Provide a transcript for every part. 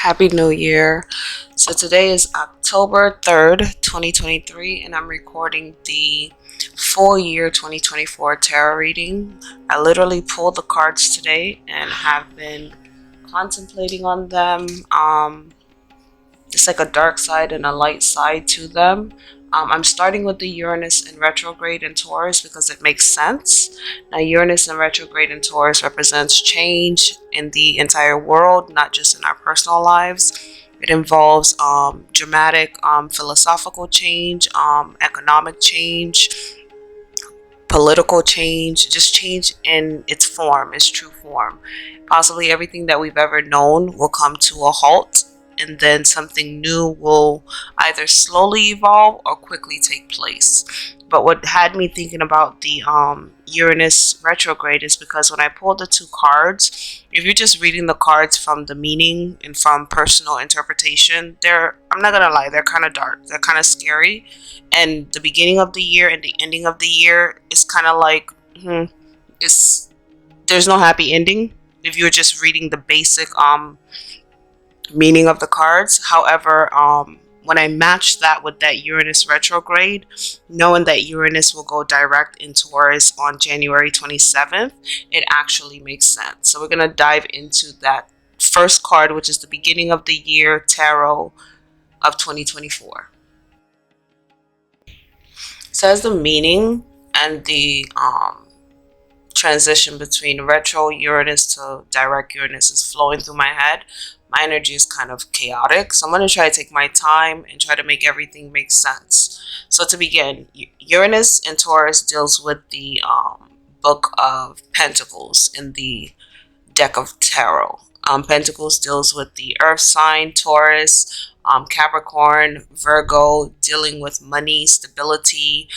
Happy New Year. So today is October 3rd, 2023, and I'm recording the full year 2024 tarot reading. I literally pulled the cards today and have been contemplating on them. It's like a dark side and a light side to them. I'm starting with the Uranus in retrograde in Taurus because it makes sense. Now, Uranus in retrograde in Taurus represents change in the entire world, not just in our personal lives. It involves dramatic philosophical change, economic change, political change, just change in its form, its true form. Possibly everything that we've ever known will come to a halt, and then something new will either slowly evolve or quickly take place. But what had me thinking about the Uranus retrograde is because when I pulled the two cards, if you're just reading the cards from the meaning and from personal interpretation, I'm not gonna lie, they're kind of dark, they're kind of scary. And the beginning of the year and the ending of the year is kind of like, it's there's no happy ending if you're just reading the basic meaning of the cards. However, when I match that with that Uranus retrograde, knowing that Uranus will go direct in Taurus on January 27th, it actually makes sense. So we're going to dive into that first card, which is the beginning of the year tarot of 2024. So as the meaning and the transition between retro Uranus to direct Uranus is flowing through my head, my energy is kind of chaotic. So I'm going to try to take my time and try to make everything make sense. So to begin, Uranus in Taurus deals with the Book of Pentacles in the deck of tarot. Pentacles deals with the earth sign, Taurus, Capricorn, Virgo, dealing with money, stability,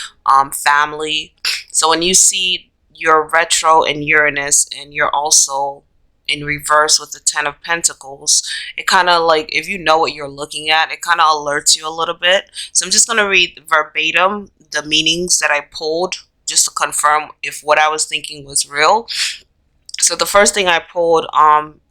family. So when you see your retro in Uranus and you're also in reverse with the 10 of Pentacles, it kind of like, if you know what you're looking at, it kind of alerts you a little bit. So I'm just going to read verbatim the meanings that I pulled just to confirm if what I was thinking was real. So the first thing I pulled,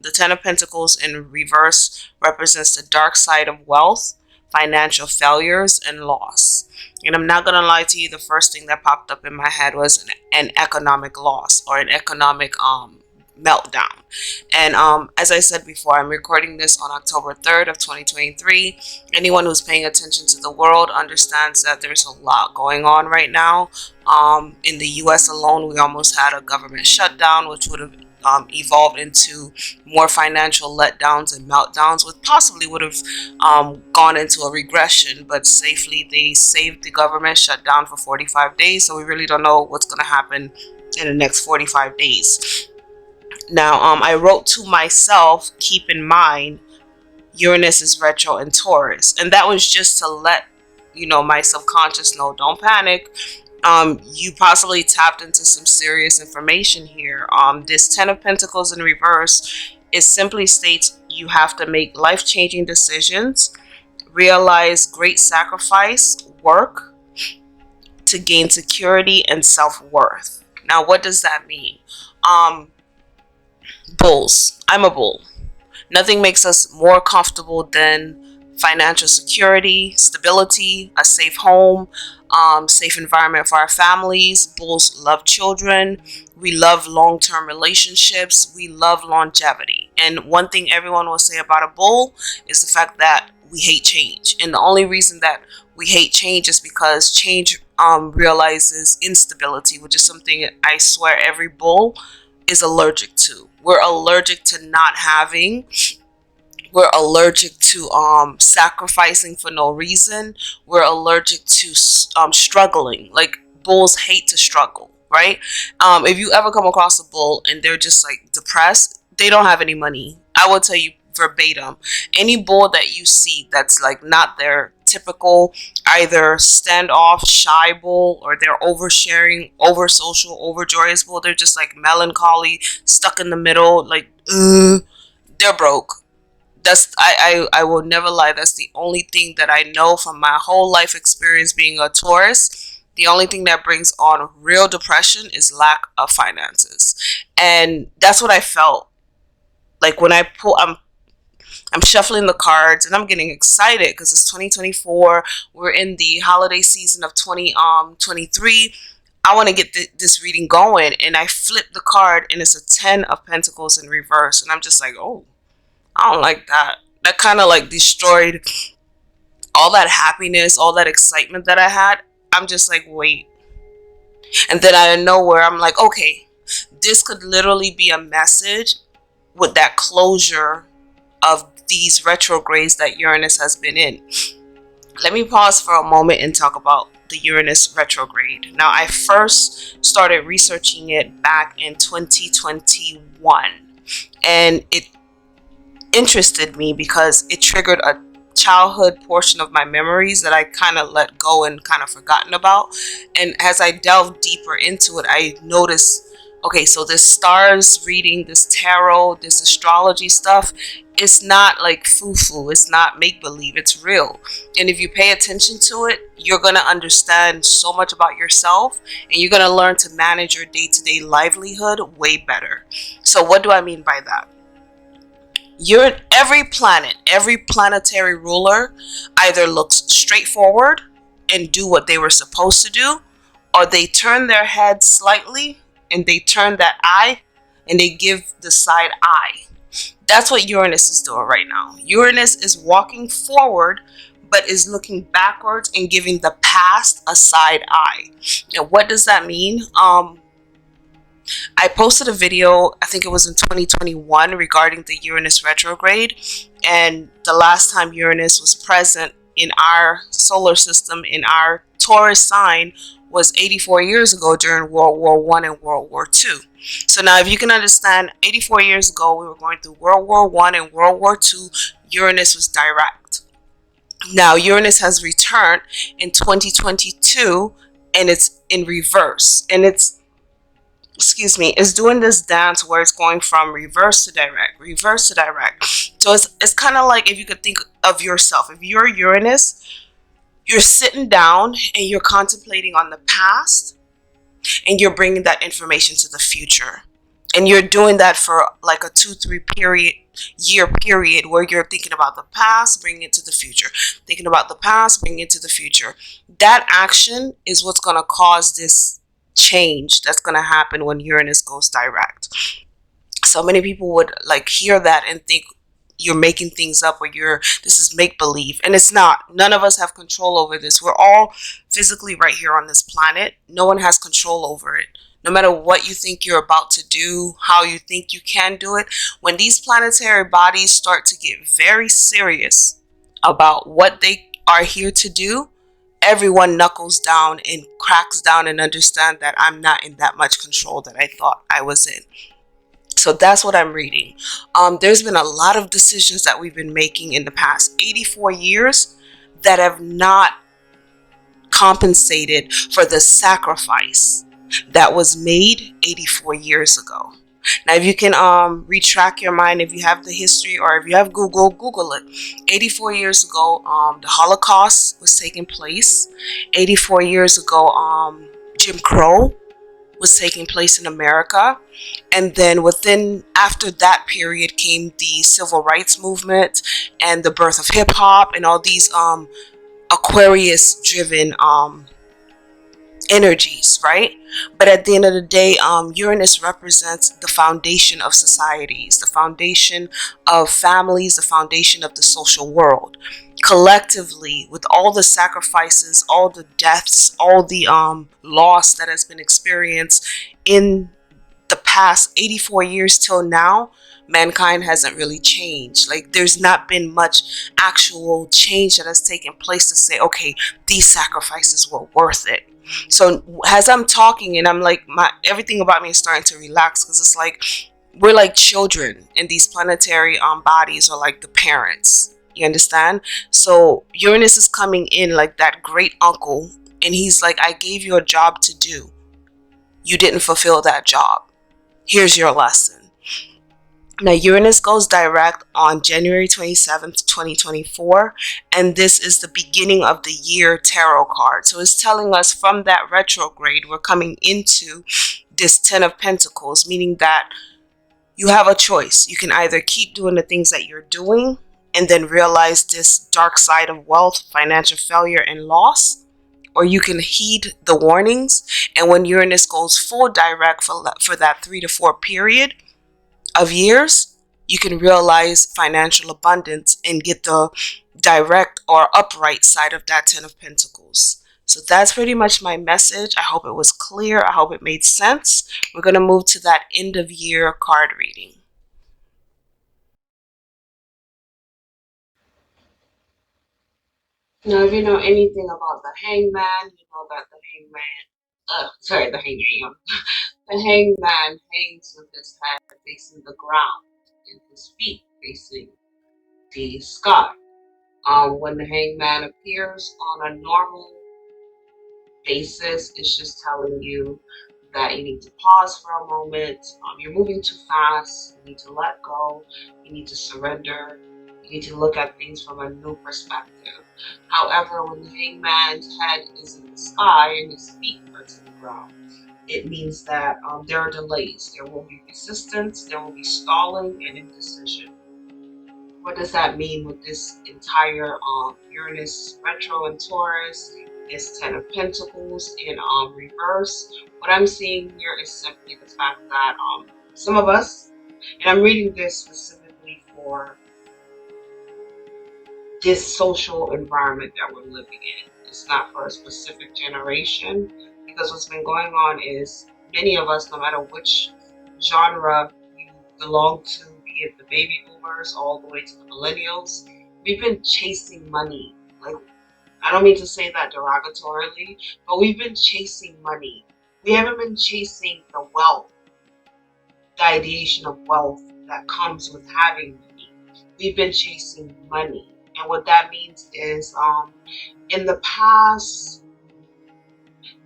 the 10 of Pentacles in reverse represents the dark side of wealth, financial failures, and loss. And I'm not going to lie to you, the first thing that popped up in my head was an economic loss or an economic meltdown. And as I said before, I'm recording this on October 3rd of 2023. Anyone who's paying attention to the world understands that there's a lot going on right now. In the US alone, we almost had a government shutdown, which would have evolved into more financial letdowns and meltdowns, which possibly would have gone into a regression, but safely they saved the government shutdown for 45 days. So we really don't know what's going to happen in the next 45 days. Now, I wrote to myself, keep in mind, Uranus is retro in Taurus. And that was just to let, my subconscious know, don't panic. You possibly tapped into some serious information here. This 10 of Pentacles in reverse, it simply states you have to make life-changing decisions, realize great sacrifice, work to gain security and self-worth. Now, what does that mean? Bulls. I'm a bull. Nothing makes us more comfortable than financial security, stability, a safe home, safe environment for our families. Bulls love children. We love long-term relationships. We love longevity. And one thing everyone will say about a bull is the fact that we hate change. And the only reason that we hate change is because change realizes instability, which is something I swear every bull is allergic to. We're allergic to not having. We're allergic to sacrificing for no reason. We're allergic to struggling. Like, bulls hate to struggle, right? If you ever come across a bull and they're just like depressed, they don't have any money. I will tell you verbatim. Any bull that you see that's like not their typical either standoff shy bull, or they're oversharing, over social, over joyous bull, they're just like melancholy, stuck in the middle, like they're broke. That's I will never lie, that's the only thing that I know from my whole life experience being a Taurus. The only thing that brings on real depression is lack of finances. And that's what I felt like when I I'm shuffling the cards and I'm getting excited because it's 2024. We're in the holiday season of 2023. I want to get this reading going, and I flip the card and it's a 10 of Pentacles in reverse, and I'm just like, oh, I don't like that. That kind of like destroyed all that happiness, all that excitement that I had. I'm just like, wait. And then out of nowhere, I'm like, okay, this could literally be a message with that closure of these retrogrades that Uranus has been in. Let me pause for a moment and talk about the Uranus retrograde. Now, I first started researching it back in 2021, and it interested me because it triggered a childhood portion of my memories that I kind of let go and kind of forgotten about. And as I delved deeper into it, I noticed, okay, so this stars reading, this tarot, this astrology stuff, it's not like foo-foo, it's not make-believe, it's real. And if you pay attention to it, you're going to understand so much about yourself, and you're going to learn to manage your day-to-day livelihood way better. So what do I mean by that? Every planet, every planetary ruler either looks straight forward and do what they were supposed to do, or they turn their head slightly and they turn that eye and they give the side eye. That's what Uranus is doing right now. Uranus is walking forward but is looking backwards and giving the past a side eye. And what does that mean? I posted a video, I think it was in 2021, regarding the Uranus retrograde. And the last time Uranus was present in our solar system, in our Taurus sign, was 84 years ago during World War I and World War II. So now if you can understand, 84 years ago, we were going through World War I and World War II. Uranus was direct. Now Uranus has returned in 2022, and it's in reverse. And it's doing this dance where it's going from reverse to direct, reverse to direct. So it's kind of like, if you could think of yourself, if you're Uranus, you're sitting down and you're contemplating on the past, and you're bringing that information to the future. And you're doing that for like a 2-3 year period where you're thinking about the past, bringing it to the future, thinking about the past, bringing it to the future. That action is what's going to cause this change that's going to happen when Uranus goes direct. So many people would like hear that and think you're making things up, or this is make believe, and it's not. None of us have control over this. We're all physically right here on this planet. No one has control over it. No matter what you think you're about to do, how you think you can do it, when these planetary bodies start to get very serious about what they are here to do, everyone knuckles down and cracks down and understand that I'm not in that much control that I thought I was in. So that's what I'm reading. There's been a lot of decisions that we've been making in the past 84 years that have not compensated for the sacrifice that was made 84 years ago. Now, if you can retract your mind, if you have the history, or if you have Google it. 84 years ago, the Holocaust was taking place. 84 years ago, Jim Crow was taking place in America. And then after that period came the civil rights movement and the birth of hip hop and all these Aquarius driven energies, right? But at the end of the day, Uranus represents the foundation of societies, the foundation of families, the foundation of the social world. Collectively, with all the sacrifices, all the deaths, all the loss that has been experienced in the past 84 years till now, mankind hasn't really changed. Like, there's not been much actual change that has taken place to say, okay, these sacrifices were worth it. So as I'm talking, and I'm like, everything about me is starting to relax, because it's like we're like children, and these planetary bodies are like the parents. You understand? So Uranus is coming in like that great uncle, and he's like, I gave you a job to do. You didn't fulfill that job. Here's your lesson. Now, Uranus goes direct on January 27th, 2024, and this is the beginning of the year tarot card. So it's telling us from that retrograde, we're coming into this 10 of Pentacles, meaning that you have a choice. You can either keep doing the things that you're doing, and then realize this dark side of wealth, financial failure, and loss. Or you can heed the warnings, and when Uranus goes full direct for that 3 to 4 period of years, you can realize financial abundance and get the direct or upright side of that 10 of Pentacles. So that's pretty much my message. I hope it was clear. I hope it made sense. We're going to move to that end of year card reading. Now, if you know anything about the hangman, you know that the hangman. The hangman hangs with his head facing the ground and his feet facing the sky. When the hangman appears on a normal basis, it's just telling you that you need to pause for a moment. You're moving too fast. You need to let go. You need to surrender. You need to look at things from a new perspective. However, when the hangman's head is in the sky and his feet are to the ground, it means that there are delays. There will be resistance. There will be stalling and indecision. What does that mean with this entire Uranus retro in Taurus, this 10 of Pentacles in reverse? What I'm seeing here is simply the fact that some of us, and I'm reading this specifically for this social environment that we're living in. It's not for a specific generation, because what's been going on is many of us, no matter which genre you belong to, be it the baby boomers all the way to the millennials, we've been chasing money. Like, I don't mean to say that derogatorily, but we've been chasing money. We haven't been chasing the wealth, the ideation of wealth that comes with having money. We've been chasing money. And what that means is in the past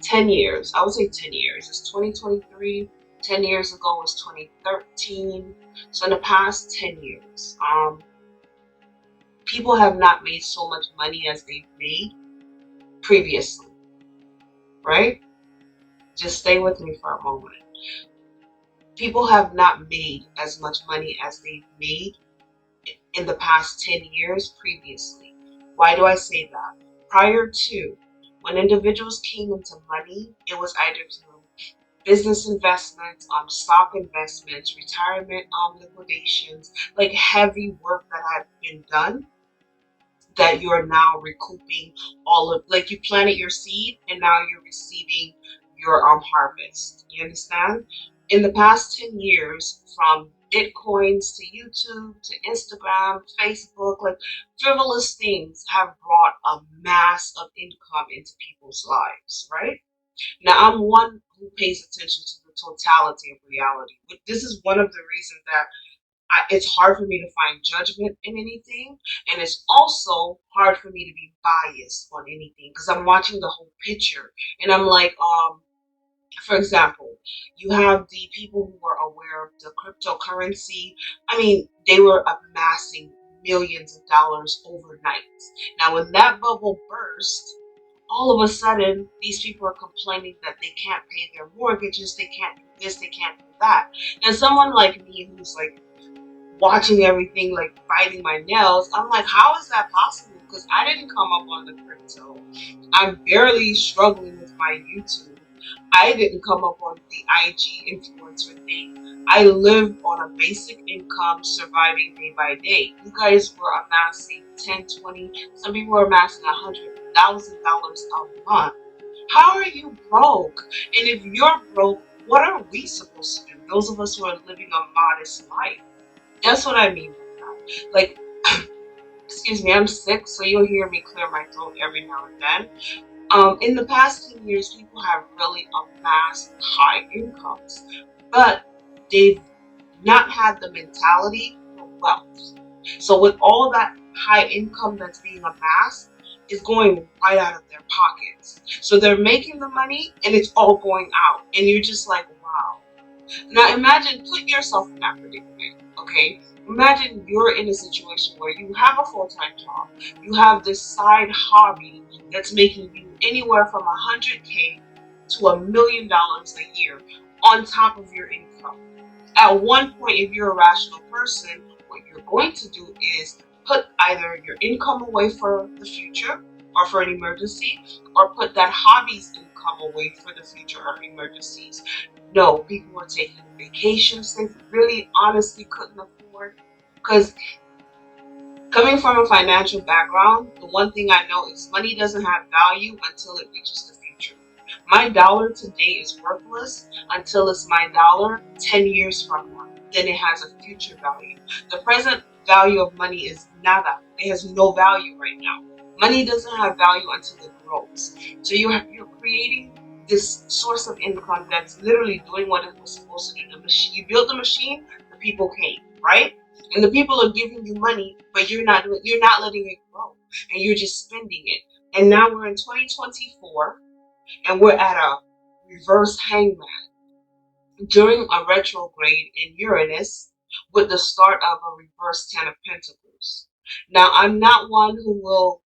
10 years, I would say 10 years, it's 2023, 10 years ago was 2013. So in the past 10 years, people have not made so much money as they've made previously, right? Just stay with me for a moment. People have not made as much money as they've made in the past 10 years previously. Why do I say that? Prior to, when individuals came into money, it was either through business investments, stock investments, retirement liquidations, like heavy work that had been done that you're now recouping all of, like you planted your seed and now you're receiving your harvest. You understand? In the past 10 years, from Bitcoins to YouTube to Instagram, Facebook, like frivolous things have brought a mass of income into people's lives, right? Now, I'm one who pays attention to the totality of reality. But this is one of the reasons that it's hard for me to find judgment in anything, and it's also hard for me to be biased on anything because I'm watching the whole picture, and I'm like, for example, you have the people who were aware of the cryptocurrency. I mean, they were amassing millions of dollars overnight. Now, when that bubble burst, all of a sudden, these people are complaining that they can't pay their mortgages, they can't do this, they can't do that. And someone like me who's like watching everything, like biting my nails, I'm like, how is that possible? Because I didn't come up on the crypto. I'm barely struggling with my YouTube. I didn't come up on the IG influencer thing. I live on a basic income, surviving day by day. You guys were amassing 10, 20, some people were amassing $100,000 a month. How are you broke? And if you're broke, what are we supposed to do? Those of us who are living a modest life. That's what I mean by that. Like, excuse me, I'm sick, so you'll hear me clear my throat every now and then. In the past 10 years, people have really amassed high incomes, but they've not had the mentality for wealth. So with all that high income that's being amassed, is going right out of their pockets. So they're making the money and it's all going out. And you're just like, wow. Now imagine, put yourself in that predicament, okay? Imagine you're in a situation where you have a full-time job, you have this side hobby that's making you anywhere from 100K to $1 million a year on top of your income. At one point, if you're a rational person, what you're going to do is put either your income away for the future or for an emergency, or put that hobby's income away for the future or emergencies. No, people were taking vacations they really honestly couldn't afford. Because coming from a financial background, the one thing I know is money doesn't have value until it reaches the future. My dollar today is worthless until it's my dollar 10 years from now. Then it has a future value. The present value of money is nada. It has no value right now. Money doesn't have value until it grows. So you're creating this source of income that's literally doing what it was supposed to do. The machine, you built the machine, the people came, right? And the people are giving you money, but you're not letting it grow, and you're just spending it. And now we're in 2024, and we're at a reverse hangman during a retrograde in Uranus with the start of a reverse Ten of Pentacles. Now, I'm not one who will,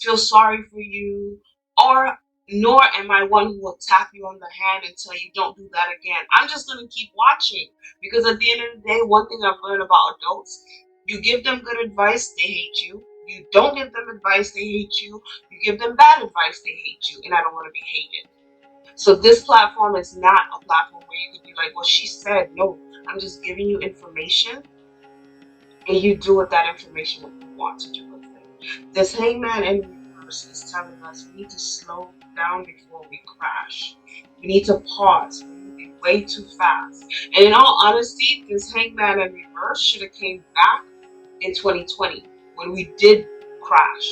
feel sorry for you, or nor am I one who will tap you on the hand and tell you don't do that again. I'm just going to keep watching, because at the end of the day, one thing I've learned about adults, you give them good advice, they hate you. You don't give them advice, they hate you. You give them bad advice, they hate you. And I don't want to be hated. So this platform is not a platform where you could be like, well, she said. No, I'm just giving you information, and you do with that information what you want to do with it. This hangman in reverse is telling us we need to slow down before we crash. We need to pause. We're moving way too fast. And in all honesty, this hangman in reverse should have came back in 2020 when we did crash.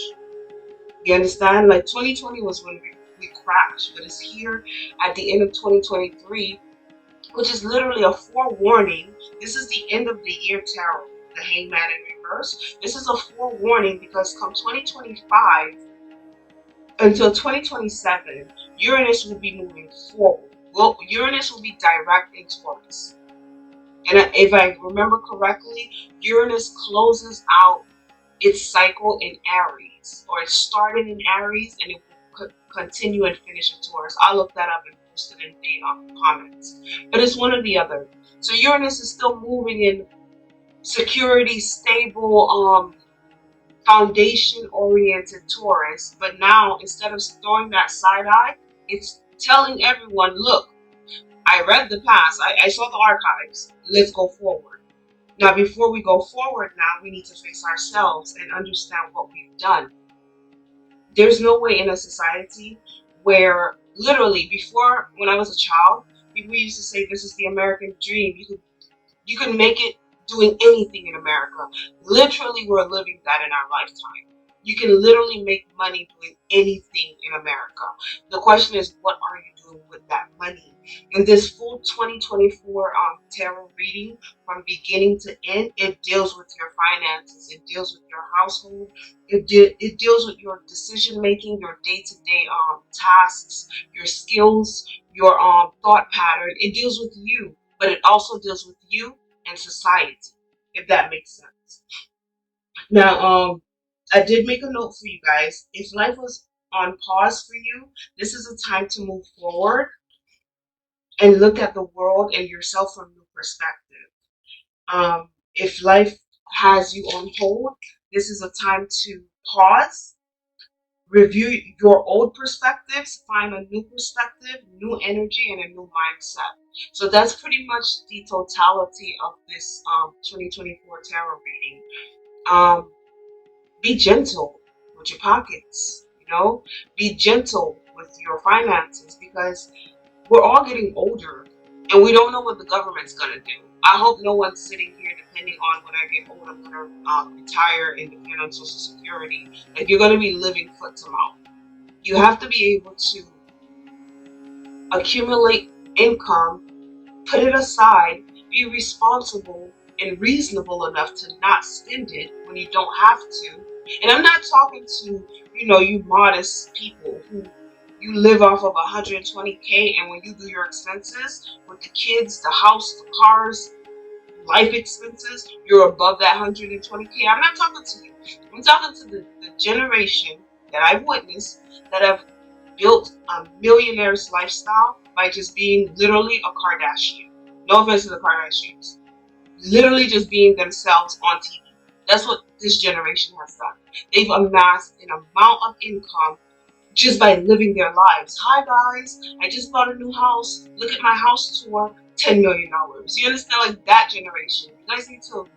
You understand? Like 2020 was when we crashed, but it's here at the end of 2023, which is literally a forewarning. This is the end of the year tarot, the hangman in reverse. This is a forewarning because come 2025 until 2027, Uranus will be moving forward. Well, Uranus will be direct in Taurus. And if I remember correctly, Uranus closes out its cycle in Aries, or it started in Aries and it will continue and finish in Taurus. I'll look that up and post it in the comments. But it's one or the other. So Uranus is still moving in security, stable, foundation-oriented Taurus. But now, instead of throwing that side eye, it's telling everyone, look, I read the past. I saw the archives. Let's go forward. Now, before we go forward now, we need to face ourselves and understand what we've done. There's no way in a society where literally before, when I was a child, people used to say this is the American dream. You can make it doing anything in America. Literally, we're living that in our lifetime. You can literally make money doing anything in America. The question is, what are you doing with that money? In this full 2024 tarot reading, from beginning to end, it deals with your finances. It deals with your household. It deals with your decision making, your day-to-day tasks, your skills, your thought pattern. It deals with you, but it also deals with you and society, if that makes sense. Now, I did make a note for you guys. If life was on pause for you, this is a time to move forward and look at the world and yourself from a new perspective. If life has you on hold, this is a time to pause, review your old perspectives, find a new perspective, new energy, and a new mindset. So that's pretty much the totality of this 2024 tarot reading. Be gentle with your pockets, be gentle with your finances, because we're all getting older and we don't know what the government's going to do. I hope no one's sitting here depending on when I get old, I'm going to retire and depend on Social Security. Like, you're going to be living foot to mouth. You have to be able to accumulate income, put it aside, be responsible and reasonable enough to not spend it when you don't have to. And I'm not talking to, you modest people who you live off of 120K, and when you do your expenses with the kids, the house, the cars, life expenses, you're above that 120K. I'm not talking to you. I'm talking to the generation that I've witnessed that have built a millionaire's lifestyle by just being literally a Kardashian. No offense to the Kardashians. Literally just being themselves on TV. That's what this generation has done. They've amassed an amount of income just by living their lives. Hi guys, I just bought a new house. Look at my house tour. $10 million. You understand? Like that generation. You guys need to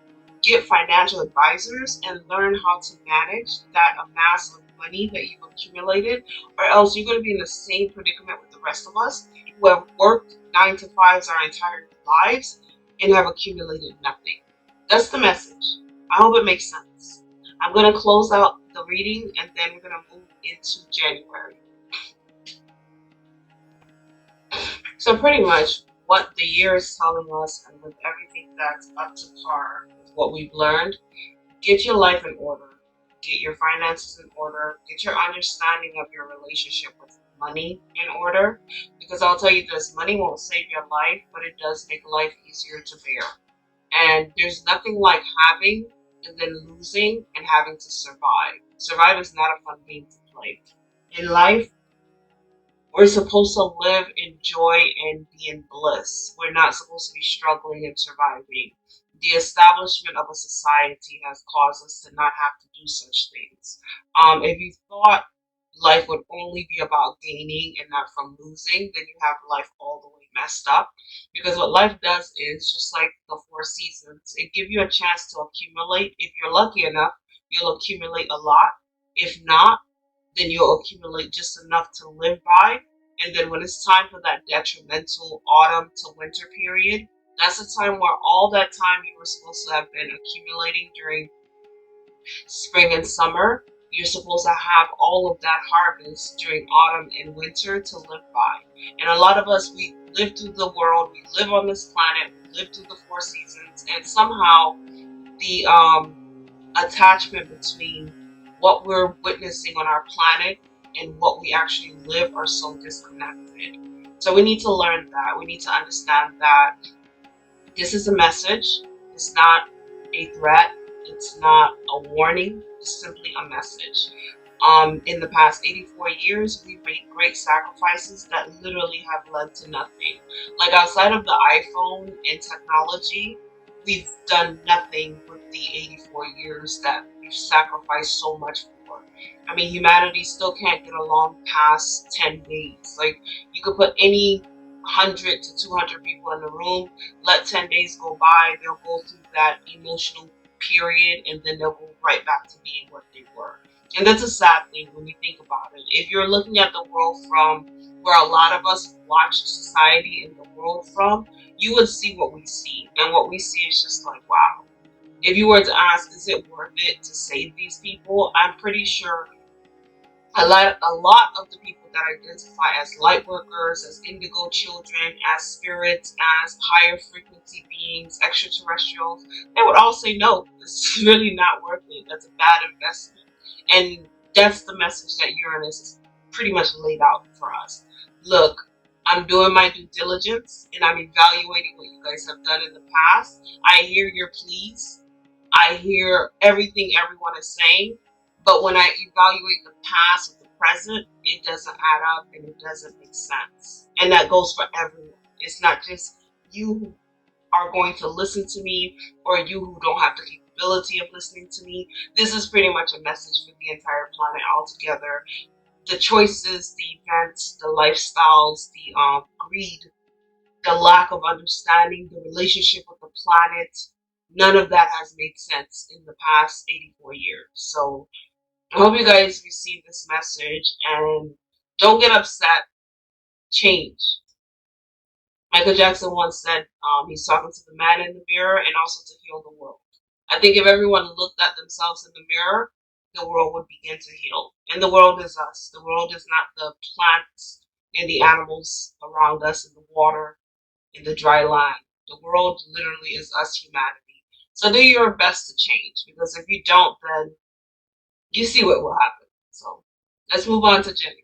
get financial advisors and learn how to manage that amass of money that you've accumulated, or else you're going to be in the same predicament with the rest of us who have worked 9 to 5s our entire lives and have accumulated nothing. That's the message. I hope it makes sense. I'm going to close out the reading and then we're going to move into January. So pretty much what the year is telling us, and with everything that's up to par with what we've learned, get your life in order, get your finances in order, get your understanding of your relationship with money in order. Because I'll tell you this, money won't save your life, but it does make life easier to bear. And there's nothing like having and then losing and having to survive. Survive is not a fun game to play. In life, we're supposed to live in joy and be in bliss. We're not supposed to be struggling and surviving. The establishment of a society has caused us to not have to do such things. If you thought life would only be about gaining and not from losing, then you have life all the way messed up. Because what life does is just like the 4 seasons, it gives you a chance to accumulate. If you're lucky enough, you'll accumulate a lot. If not, then you'll accumulate just enough to live by. And then when it's time for that detrimental autumn to winter period, that's the time where all that time you were supposed to have been accumulating during spring and summer, you're supposed to have all of that harvest during autumn and winter to live by. And a lot of us, we live through the world, we live on this planet, we live through the 4 seasons, and somehow the attachment between what we're witnessing on our planet and what we actually live are so disconnected. So we need to learn that. We need to understand that this is a message. It's not a threat. It's not a warning. It's simply a message. In the past 84 years, we've made great sacrifices that literally have led to nothing. Like outside of the iPhone and technology, we've done nothing with the 84 years that we've sacrificed so much for. I mean, humanity still can't get along past 10 days. Like, you could put any 100 to 200 people in the room, let 10 days go by, they'll go through that emotional period, and then they'll go right back to being what they were. And that's a sad thing when you think about it. If you're looking at the world from where a lot of us watch society and the world from, you would see what we see. And what we see is just like, wow. If you were to ask, is it worth it to save these people? I'm pretty sure a lot of the people that identify as light workers, as indigo children, as spirits, as higher frequency beings, extraterrestrials, they would all say no, this is really not worth it. That's a bad investment. And that's the message that Uranus is pretty much laid out for us. Look, I'm doing my due diligence and I'm evaluating what you guys have done in the past. I hear your pleas. I hear everything everyone is saying, but when I evaluate the past with the present, it doesn't add up and it doesn't make sense. And that goes for everyone. It's not just you who are going to listen to me or you who don't have the capability of listening to me. This is pretty much a message for the entire planet altogether. The choices, the events, the lifestyles, the greed, the lack of understanding, the relationship with the planet, none of that has made sense in the past 84 years. So I hope you guys receive this message and don't get upset. Change. Michael Jackson once said he's talking to the man in the mirror and also to heal the world. I think if everyone looked at themselves in the mirror, the world would begin to heal. And the world is us. The world is not the plants and the animals around us in the water, in the dry land. The world literally is us, humanity. So do your best to change, because if you don't, then you see what will happen. So let's move on to January.